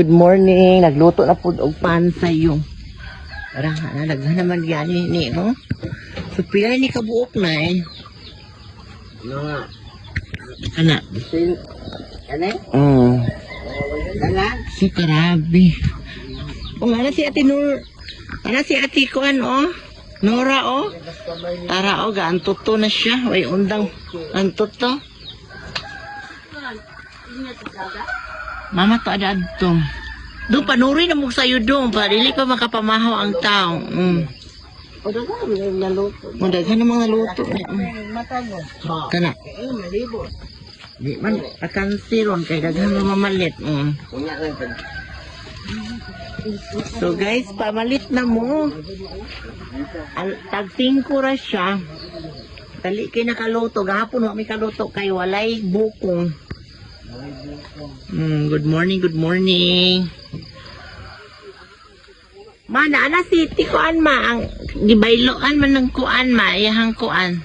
Good morning. Nagluto na po og pansay yung. Tara, nalaghan naman yan ni no? So, pila ni kabuok na eh. Ano nga? Ana? Ano? Ano? Si Karabi. O, ana si Ate Nur. Ana si Ate Kuan, oh. Nora, oh. Tara, oh, gaantot to na siya. Way, undang. Antot to. Mama to ada adto. Doon panuri na mo sa'yo doon. Dili pa makapamahaw ang tao. O daga, may naluto. Madaghan namang naluto. Mata mo. Kana. Malibo. Di man akansiron kay daghan na mamalit. Kunya lang pag. So guys, pamalit na mo. Tag 5 ra siya. Dali kay nakaluto. Gahapon wa may kaluto kay walay bukong. Good morning, good morning. Ma, naana city kuan ma ang gibailoan man ng kuan ma, iyahang kuan.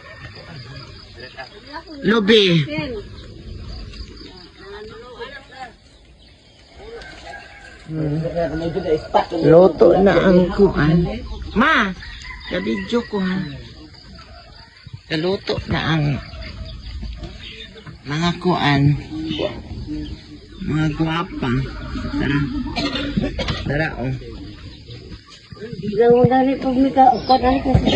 Lobe. Loto na ang kuan. Ma, kabidyo ko ha. Kaluto na ang mga kuan. Mga guwapa. Tara. Tara, oh. Ikaw mo dali pag may kadali kasi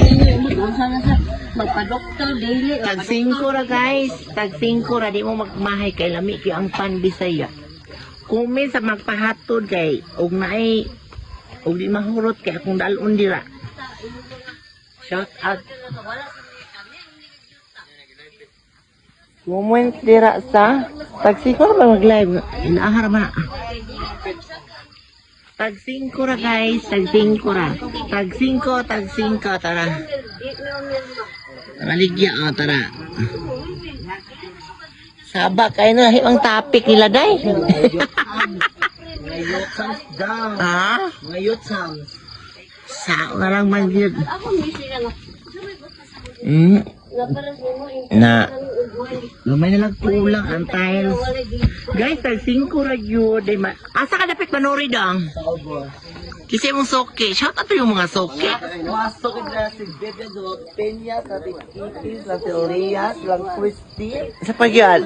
sana sa magpa-doktor daily. Tag 5 ra guys. Tag 5 ra. Di mo magmahay kay lami kay ang pan Bisaya. Kung minsan magpahatod kay og naay og di mahurot kay akong dalon dira. Shout out. Comment dira sa tag 5 ra ba mag-live? Inaahar ba? Tag 5 ra guys, tag 5 ra. Tag 5, tara. Maligya, oh, tara. Saba kayo na ang topic nila, day. Ngayot sounds down. Ah? Ngayot sounds. Sao na lang man yun. Na lumay na lang kulang ang tiles. Guys, tag 5 ra yun. Asa ka dapat manori dang? Kasi mong soke. Shout out to yung mga soke. Masok na si Bebe do Peña, sa Tikipis, sa Teorias, lang Christy. Sa pagyan.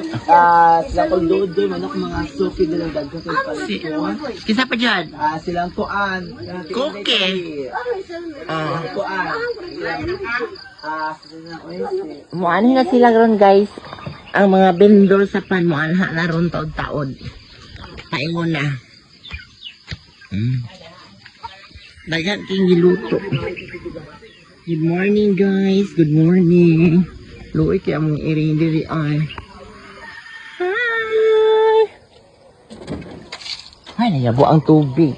Sila Pagdodoy, manok mga suki nilang dagko sa palikon. Kisa pa dyan. Silang Kuan. Koke. Kuan. Muanhi na sila ron guys. Ang mga vendor sa pan muanha na ron taon-taon. Paingon na. Dagan king giluto. Good morning guys. Good morning. Luoy kaya mong iring diri ay. Hi. Ay, nayabo ang tubig.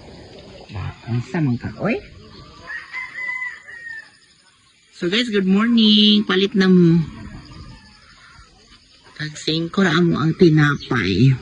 Ang samang ka, oy. So guys, good morning. Palit na mo. Tag 5 ra mo ang tinapay.